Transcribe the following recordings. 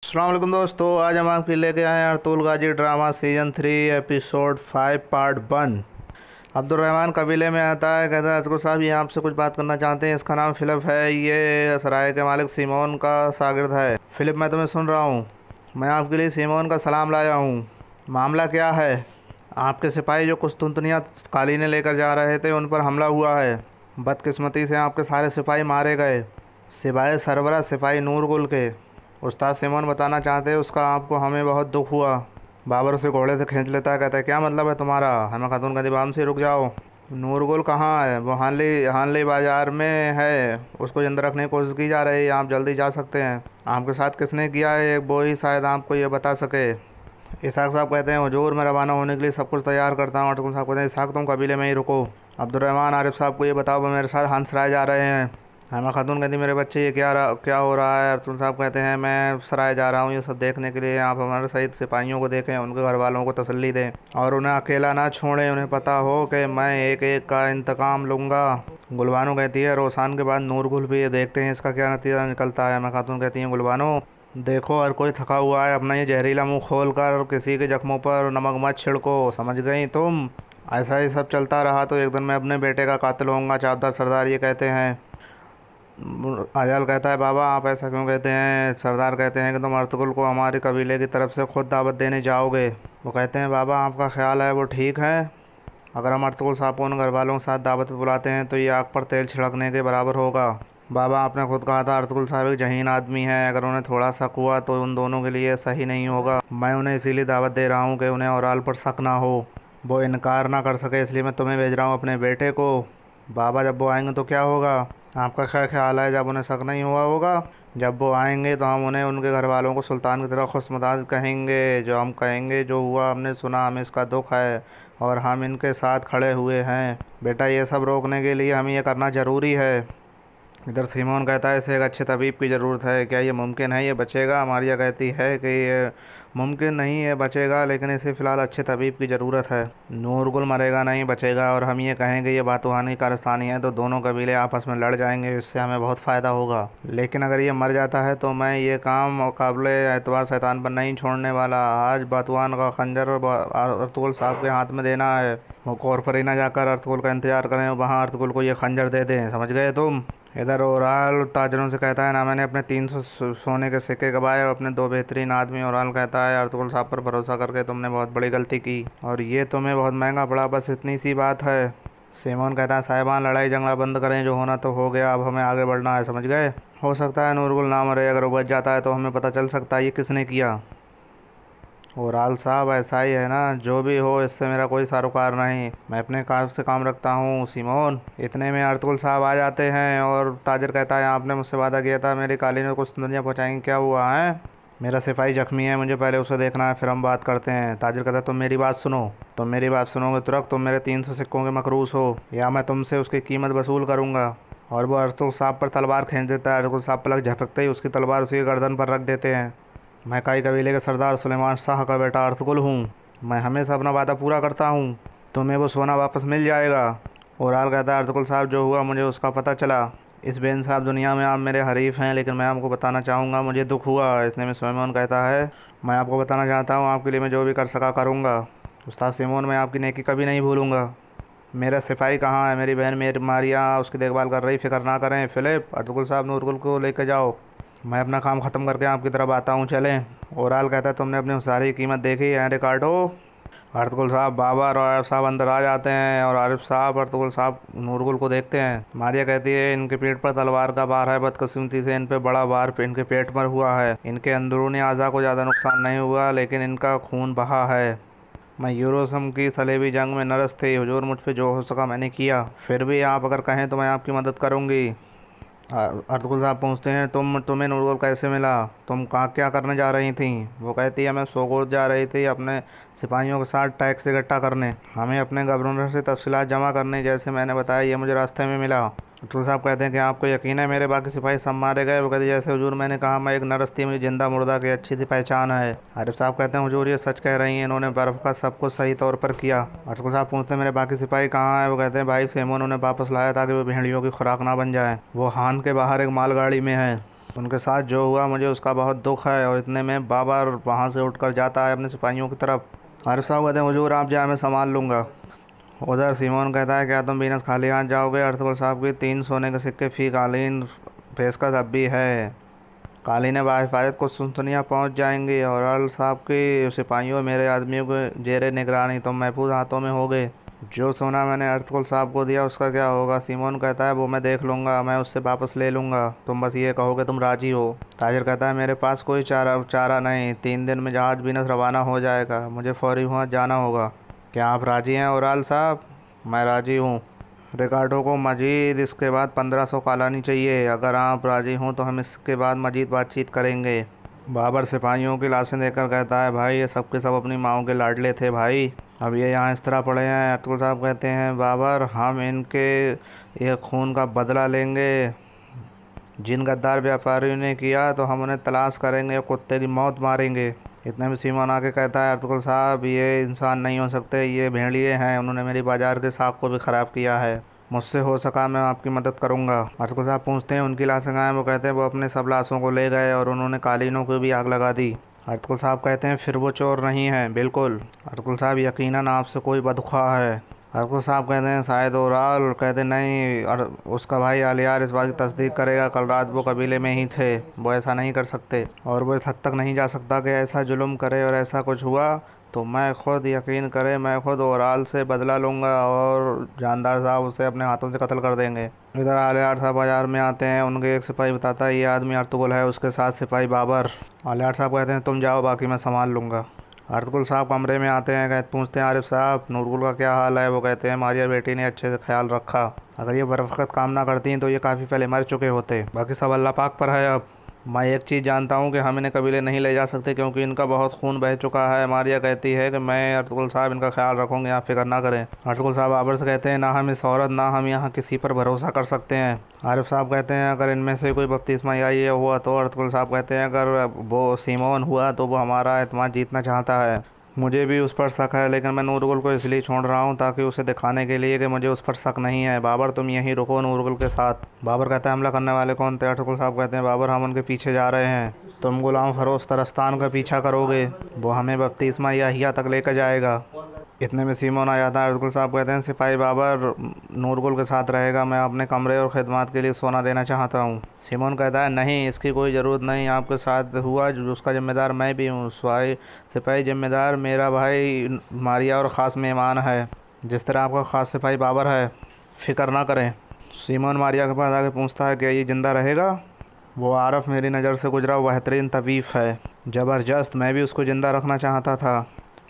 अस्सलाम वालेकुम दोस्तों, आज हम आपके लेके आए हैं Ertugrul Ghazi drama season 3 episode 5 part 1। Abdurrahman कबीले में आता है, कहता है अर्तुल साहब ये आपसे कुछ बात करना चाहते हैं। इसका नाम फ़िलिप है, ये सराय के मालिक सिमोन का शागिर्द है। फ़िलिप, मैं तुम्हें सुन रहा हूँ। मैं आपके लिए सिमोन का सलाम लाया हूँ। मामला क्या है? आपके सिपाही जो कुस्तुनतनिया कालीने लेकर जा रहे थे उन पर हमला हुआ है। बदकिस्मती से आपके सारे सिपाही मारे गए, सिवाय सरबरा सिपाही नूरगुल के। उस्ताद सिमोन बताना चाहते हैं उसका आपको हमें बहुत दुख हुआ। बाबर उसे घोड़े से खींच लेता है, कहता है क्या मतलब है तुम्हारा? हमें खातून कहती बाम से रुक जाओ। नूरगुल कहाँ है? वो हानली बाज़ार में है, उसको जिंदा रखने की कोशिश की जा रही है। आप जल्दी जा सकते हैं। आपके साथ किसने किया है वो ही शायद आपको ये बता सके। इसहाक साहब कहते हैं हुजूर, मैं रवाना होने के लिए सब कुछ तैयार करता हूँ। अर्तुगरुल साहब कहते हैं इसहाक तुम कबीले में ही रुको। अब्दुलरहमान आरिफ साहब को ये बताओ वो मेरे साथ हंसराय जा रहे हैं। हेमा खातून कहती मेरे बच्चे ये क्या हो रहा है? अर्तुगरुल साहब कहते हैं मैं सराय जा रहा हूँ ये सब देखने के लिए। आप हमारे सहित सिपाहियों को देखें, उनके घर वालों को तसल्ली दें और उन्हें अकेला ना छोड़ें। उन्हें पता हो कि मैं एक एक का इंतकाम लूँगा। गुलबानो कहती है रोसान के बाद नूरगुल भी ये देखते हैं इसका क्या नतीजा निकलता है। हेमा खातून कहती हैं गुलबानो देखो हर कोई थका हुआ है, अपना ये जहरीला मुंह खोल कर किसी के जख्मों पर नमक मत छिड़को, समझ गई तुम? ऐसा ही सब चलता रहा तो एक दिन मैं अपने बेटे का कातिल होऊंगा। चापदार सरदार ये कहते हैं। आजाल कहता है बाबा आप ऐसा क्यों कहते हैं? सरदार कहते हैं कि तुम अर्तुगरुल को हमारे कबीले की तरफ से खुद दावत देने जाओगे। वो कहते हैं बाबा आपका ख्याल है वो ठीक है? अगर हम अर्तुगरुल साहब को उन घर वालों के साथ दावत पे बुलाते हैं तो ये आग पर तेल छिड़कने के बराबर होगा। बाबा आपने खुद कहा था अर्तुगरुल साहब एक जहीन आदमी है, अगर उन्हें थोड़ा शक हुआ तो उन दोनों के लिए सही नहीं होगा। मैं उन्हें इसीलिए दावत दे रहा हूँ कि उन्हें औराल पर शक ना हो, वो इनकार ना कर सके, इसलिए मैं तुम्हें भेज रहा हूँ अपने बेटे को। बाबा जब वो आएंगे तो क्या होगा? आपका क्या ख्याल है? जब उन्हें शक नहीं हुआ होगा, जब वो आएंगे तो हम उन्हें उनके घर वालों को सुल्तान की तरह खुशमदाद कहेंगे। जो हम कहेंगे जो हुआ हमने सुना, हमें इसका दुख है और हम इनके साथ खड़े हुए हैं। बेटा ये सब रोकने के लिए हमें ये करना ज़रूरी है। इधर सिमोन कहता है इसे एक अच्छे तबीब की ज़रूरत है, क्या ये मुमकिन है ये बचेगा? मारिया कहती है कि ये मुमकिन नहीं है बचेगा, लेकिन इसे फ़िलहाल अच्छे तबीब की ज़रूरत है। नूरगुल मरेगा नहीं, बचेगा। और हम ये कहेंगे ये बातूहानी कारस्तानी है तो दोनों कबीले आपस में लड़ जाएंगे, इससे हमें बहुत फ़ायदा होगा। लेकिन अगर ये मर जाता है तो मैं ये काम काबिल एतबार शैतान पर नहीं छोड़ने वाला। आज बातूआन का खंजर अर्तुगरुल साहब के हाथ में देना है। वो कोरफरीना जाकर अर्तुगरुल का इंतज़ार करें, वहाँ अर्तुगरुल को ये खंजर दे दें, समझ गए तुम? इधर ओराल ताजरों से कहता है ना मैंने अपने 300 सोने के सिक्के गवाए और अपने 2 बेहतरीन आदमी। ओराल कहता है अर्तुगरुल साहब पर भरोसा करके तुमने बहुत बड़ी गलती की और ये तुम्हें बहुत महंगा पड़ा, बस इतनी सी बात है। सिमोन कहता है साहिबान लड़ाई झगड़ा बंद करें, जो होना तो हो गया, अब हमें आगे बढ़ना है, समझ गए? हो सकता है नूरगुल ना मरे, अगर वो बच जाता है तो हमें पता चल सकता है ये किसने किया। ओराल साहब ऐसा ही है ना, जो भी हो इससे मेरा कोई सरोकार नहीं, मैं अपने कार से काम रखता हूँ। सिमोन इतने में अर्तुगरुल साहब आ जाते हैं और ताजर कहता है आपने मुझसे वादा किया था मेरी कालीन को दुनिया पहुँचाएंगे, क्या हुआ है? मेरा सिपाही जख्मी है, मुझे पहले उसे देखना है, फिर हम बात करते हैं। ताजर कहता है तुम मेरी बात सुनो, तुम मेरी बात सुनोगे तुरक तुम मेरे 300 सिक्कों के मकरूस हो, या मैं तुमसे उसकी कीमत वसूल करूँगा। और वो अर्तुगरुल साहब पर तलवार खींच देता है। अर्तुगरुल साहब पलक झपकते ही उसकी तलवार उसकी गर्दन पर रख देते हैं। मैं काई कबीले के सरदार सुलेमान शाह का बेटा अर्तुगरुल हूँ, मैं हमेशा अपना वादा पूरा करता हूँ, तुम्हें वो सोना वापस मिल जाएगा। ओराल कहता है अर्तुगरुल साहब जो हुआ मुझे उसका पता चला, इस बेइंसाफ दुनिया में आप मेरे हरीफ हैं, लेकिन मैं आपको बताना चाहूँगा मुझे दुख हुआ। इतने में सिमोन कहता है मैं आपको बताना चाहता हूँ, आपके लिए मैं जो भी कर सका करूँगा। उस्ताद सिमोन मैं आपकी नेकी कभी नहीं भूलूँगा। मेरा सिपाही कहाँ है? मेरी बहन मेरी मारिया उसकी देखभाल कर रही, फिक्र ना करें। फ़िलिप अर्तुगरुल साहब नूरगुल को लेकर जाओ, मैं अपना काम ख़त्म करके आपकी तरफ आता हूँ, चलें? ओराल कहता है तुमने अपनी सारी कीमत देखी है रिकार्डो? अर्तुगरुल साहब बाबर और आरिफ साहब अंदर आ जाते हैं और आरिफ साहब अर्तुगरुल साहब नूरगुल को देखते हैं। मारिया कहती है इनके पेट पर तलवार का वार है, बदकिस्मती से इन पे बड़ा वार इनके पेट पर हुआ है। इनके अंदरूनी अज़ा को ज़्यादा नुकसान नहीं हुआ, लेकिन इनका खून बहा है। मैं यूरोसम की सलेबी जंग में नरस थी, हुजूर मुझ पे जो हो सका मैंने किया, फिर भी आप अगर कहें तो मैं आपकी मदद करूँगी। अर्तुगरुल साहब पूछते हैं तुम्हें नूरगुल कैसे मिला? तुम कहाँ क्या करने जा रही थी? वो कहती है मैं सोगोत जा रही थी अपने सिपाहियों के साथ टैक्स इकट्ठा करने, हमें अपने गवर्नर से तफसीलात जमा करने, जैसे मैंने बताया ये मुझे रास्ते में मिला। अर्तुगरुल साहब कहते हैं कि आपको यकीन है मेरे बाकी सिपाही सब मारे गए? वो कहते जैसे हुजूर मैंने कहा मैं एक नरस थी, मुझे जिंदा मुर्दा की अच्छी सी पहचान है। आरिफ साहब कहते हैं हुजूर ये सच कह रही हैं, इन्होंने बर्फ़ का सब कुछ सही तौर पर किया। अर्तुगरुल साहब पूछते हैं मेरे बाकी सिपाही कहाँ हैं? वो कहते हैं भाई सिमोन उन्हें वापस लाया ताकि वो भेड़ियों की खुराक ना बन जाए, वो हान के बाहर एक मालगाड़ी में है। उनके साथ जो हुआ मुझे उसका बहुत दुख है। और इतने में बाबर वहाँ से उठकर जाता है अपने सिपाहियों की तरफ। आरिफ साहब कहते हैं हुजूर आप जाए, मैं संभाल लूँगा। उधर सिमोन कहता है क्या तुम बीनस खाली हाथ जाओगे? अर्तुगरुल साहब की 3 सोने के सिक्के फी कालीन पेशकश अब भी है। कालीन बाहिफाजत कुछ सुनसनियाँ पहुँच जाएंगी और अर्ल साहब की सिपाहियों मेरे आदमियों के जेरे निगरानी तुम महफूज हाथों में होगे। जो सोना मैंने अर्तुगरुल साहब को दिया उसका क्या होगा? सिमोन कहता है वो मैं देख लूँगा, मैं उससे वापस ले लूँगा, तुम बस ये कहो कि तुम राजी हो। ताजिर कहता है मेरे पास कोई चारा नहीं, 3 दिन में जहाज़ बीनस रवाना हो जाएगा, मुझे फौरी वहाँ जाना होगा। क्या आप राजी हैं ओराल साहब? मैं राजी हूँ। रिकार्डो को मजीद इसके बाद 1500 कालानी चाहिए। अगर आप राजी हों तो हम इसके बाद मजीद बातचीत करेंगे। बाबर सिपाहियों की लाशें देखकर कहता है भाई ये सब के सब अपनी माओं के लाडले थे भाई, अब ये यहाँ इस तरह पड़े हैं। अर्तुगरुल साहब कहते हैं बाबर हम इनके ये खून का बदला लेंगे। जिन गद्दार व्यापारियों ने किया तो हम उन्हें तलाश करेंगे, कुत्ते की मौत मारेंगे। इतने में सिमोन आके कहता है अर्तुगरुल साहब ये इंसान नहीं हो सकते, ये भेड़िए हैं, उन्होंने मेरी बाजार के साख को भी ख़राब किया है। मुझसे हो सका मैं आपकी मदद करूंगा। अर्तुगरुल साहब पूछते हैं उनकी लाशें कहाँ हैं? वो कहते हैं वो अपने सब लाशों को ले गए और उन्होंने कालीनों को भी आग लगा दी। अर्तुगरुल साहब कहते हैं फिर वो चोर नहीं है? बिल्कुल। अर्तुगरुल साहब यकीनन आपसे कोई बदख्वाह है। अर्तुगरुल साहब कहते हैं शायद ओराल। कहते नहीं, उसका भाई आलियार इस बात की तस्दीक करेगा, कल रात वो कबीले में ही थे, वो ऐसा नहीं कर सकते और वो इस हद तक नहीं जा सकता कि ऐसा जुल्म करे। और ऐसा कुछ हुआ तो मैं खुद, यकीन करें, मैं खुद ओराल से बदला लूँगा और जानदार साहब उसे अपने हाथों से कत्ल कर देंगे। इधर आलियार साहब बाजार में आते हैं। उनके एक सिपाही बताता है ये आदमी अर्तुगरुल है, उसके साथ सिपाही बाबर। आलियार साहब कहते हैं तुम जाओ, बाकी मैं संभाल लूँगा। अर्तुगरुल साहब कमरे में आते हैं, पूछते हैं आरिफ साहब नूरगुल का क्या हाल है? वो कहते हैं मारिया बेटी ने अच्छे से ख्याल रखा, अगर ये बरफ़क़त काम ना करती तो ये काफ़ी पहले मर चुके होते, बाकी सब अल्लाह पाक पर है। अब मैं एक चीज़ जानता हूँ कि हम इन्हें कबीले नहीं ले जा सकते क्योंकि इनका बहुत खून बह चुका है। मारिया कहती है कि मैं अर्तुगरुल साहब इनका ख्याल रखूँगी, आप फिक्र ना करें। अर्तुगरुल साहब बाबर से कहते हैं ना हम इस औरत, ना हम यहाँ किसी पर भरोसा कर सकते हैं। आरिफ साहब कहते हैं अगर इनमें से कोई बपतिस्मा या ये हुआ तो? अर्तुगरुल साहब कहते हैं अगर वो सिमोन हुआ तो वो हमारा एतमाद जीतना चाहता है। मुझे भी उस पर शक है, लेकिन मैं नूरगुल को इसलिए छोड़ रहा हूँ ताकि उसे दिखाने के लिए कि मुझे उस पर शक नहीं है। बाबर तुम यहीं रुको नूरगुल के साथ। बाबर कहता है हमला करने वाले कौन थे? अर्तुगरुल साहब कहते हैं बाबर हम उनके पीछे जा रहे हैं, तुम गुलाम फरोश तरस्तान का पीछा करोगे, वो हमें बपतिस्मा या हिया तक लेकर जाएगा। इतने में सिमोन आ जाता है। अर्तुगरुल साहब कहते हैं सिपाही बाबर नूरगुल के साथ रहेगा, मैं अपने कमरे और ख़िदमत के लिए सोना देना चाहता हूँ। सिमोन कहता है नहीं, इसकी कोई ज़रूरत नहीं, आपके साथ हुआ उसका ज़िम्मेदार मैं भी हूँ। सिपाही ज़िम्मेदार मेरा भाई मारिया और ख़ास मेहमान है, जिस तरह आपका ख़ास सिपाही बाबर है, फ़िक्र ना करें। सिमोन मारिया के पास आके पूछता है क्या ये ज़िंदा रहेगा? वो आरफ मेरी नज़र से गुजरा बेहतरीन तवीफ़ है, ज़बरदस्त, मैं भी उसको ज़िंदा रखना चाहता था।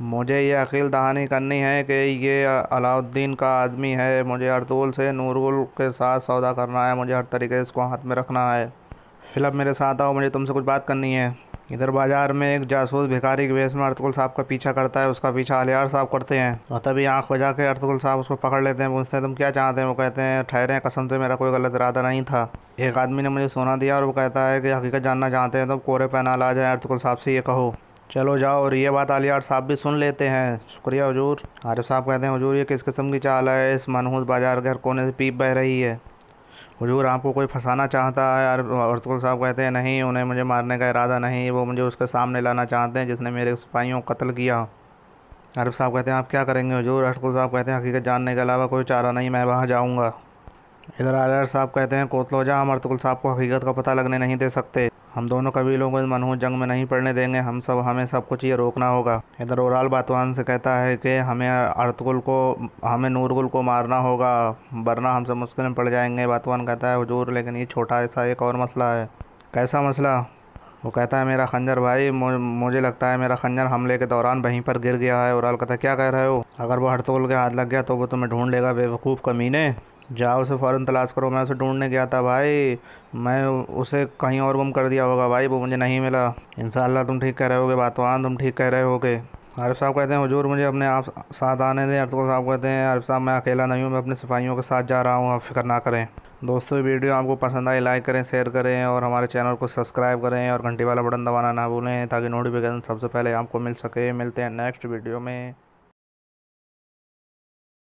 मुझे ये अकील दहानी करनी है कि ये अलाउद्दीन का आदमी है, मुझे अर्तुगरुल से नूरगुल के साथ सौदा करना है, मुझे हर तरीके से इसको हाथ में रखना है। फ़िलहाल मेरे साथ आओ, मुझे तुमसे कुछ बात करनी है। इधर बाज़ार में एक जासूस भिखारी के वेश में अर्तुगरुल साहब का पीछा करता है, उसका पीछा आलियार साहब करते हैं और तभी आँख बजा के अर्तुगरुल साहब उसको पकड़ लेते हैं। पूछते हैं तुम क्या चाहते हैं? वो कहते हैं ठहरे, कसम से मेरा कोई गलत इरादा नहीं था, एक आदमी ने मुझे सोना दिया और वो कहता है कि हकीकत जानना चाहते हैं तो कोरे पे ना ला जाए, अर्तुगरुल साहब से ये कहो। चलो जाओ। और ये बात आलियार साहब भी सुन लेते हैं। शुक्रिया हुजूर। आरिफ साहब कहते हैं हुजूर ये किस किस्म की चाल है? इस मनहूस बाजार के हर कोने से पीप बह रही है। हुजूर आपको कोई फंसाना चाहता है? अर्तुगरुल साहब कहते हैं नहीं, उन्हें मुझे मारने का इरादा नहीं, वो मुझे उसके सामने लाना चाहते हैं जिसने मेरे सिपाहियों को कत्ल किया। आरिफ साहब कहते हैं आप क्या करेंगे हुजूर? अर्तुगरुल साहब कहते हैं हकीकत जानने के अलावा कोई चारा नहीं, मैं वहाँ जाऊँगा। इधर आलियार साहब कहते हैं कोतलोजा हम अर्तुगरुल साहब को हकीकत का पता लगने नहीं दे सकते, हम दोनों कबीलों को इस मनहूस जंग में नहीं पड़ने देंगे, हमें सब कुछ ये रोकना होगा। इधर ओराल बातवान से कहता है कि हमें नूरगुल को मारना होगा, वरना हमसे मुश्किल में पड़ जाएंगे। बातवान कहता है हुजूर लेकिन ये छोटा ऐसा एक और मसला है। कैसा मसला? वो कहता है मेरा खंजर भाई, मुझे लगता है मेरा खंजर हमले के दौरान वहीं पर गिर गया है। ओराल कहता है क्या कह रहे हो? अगर वो अर्तुगरुल के हाथ लग गया तो वो तुम्हें ढूंढ लेगा, बेवकूफ़ कमीने, जाओ उसे फ़ौरन तलाश करो। मैं उसे ढूंढने गया था भाई, मैं उसे कहीं और गुम कर दिया होगा भाई, वो मुझे नहीं मिला। इंशाअल्लाह तुम ठीक कह रहे होगे बातवान, तुम ठीक कह रहे होगे। आरिफ साहब कहते हैं हुजूर मुझे अपने आप साथ आने दें। अर्तुगरुल साहब कहते हैं आरिफ साहब मैं अकेला नहीं हूँ, मैं अपने सिपाहियों के साथ जा रहा हूँ, आप फिक्र ना करें। दोस्तों वीडियो आपको पसंद आई लाइक करें, शेयर करें और हमारे चैनल को सब्सक्राइब करें और घंटी वाला बटन दबाना ना भूलें ताकि नोटिफिकेशन सबसे पहले आपको मिल सके। मिलते हैं नेक्स्ट वीडियो में।